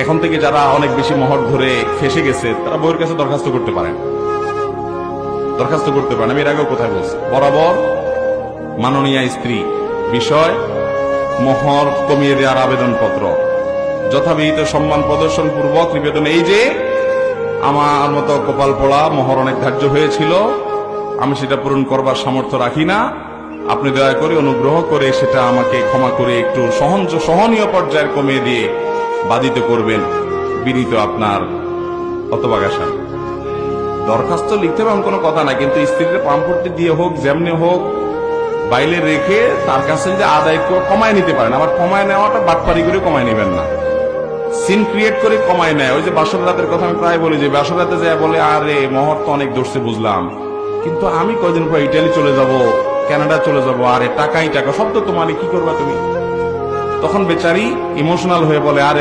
এখন থেকে যারা অনেক বেশি মহর ধরে ফেসে গেছে তারা বউয়ের কাছে দরখাস্ত করতে পারেন, দরখাস্ত করতে পারেন। আমি এর আগেও কোথায় বলছি, বরাবর মাননীয় স্ত্রী বিষয় মোহর কমিয়ে দেওয়ার আবেদনপত্র যথাবিহিত সম্মান প্রদর্শন পূর্বক নিবেদন, এই যে আমার মতো কপাল পোড়া মোহর অনেক ধার্য হয়েছিল, আমি সেটা পূরণ করবার সামর্থ্য রাখি না, আপনি দয়া করে অনুগ্রহ করে সেটা আমাকে ক্ষমা করে একটু সহনীয় পর্যায়ের কমিয়ে দিয়ে বাধিত করবেন, বিনীত আপনার হতবাগাসা। দরখাস্ত লিখতে পারেন, কোনো কথা না, কিন্তু স্ত্রীর পাম্পটি দিয়ে হোক যেমনি হোক বাইরে রেখে তার কাছে যে আদায় করে কমায় নিতে পারেন। আবার কমায় নেওয়াটা বাটপারি করে কমায় নেবেন না, সিন ক্রিয়েট করে কমায় নেয়। ওই যে বাসর রাতের কথা আমি প্রায় বলি, যে বাসর রাতে যায় বলে আরে মোহর তো অনেক দর্শে বুঝলাম, কিন্তু আমি কয়দিন পর ইটালি চলে যাব, কানাডা চলে যাব, আরে টাকাই টাকা, সব তো তোমার, কি করবা তুমি? তখন বেচারি ইমোশনাল হয়ে বলে আরে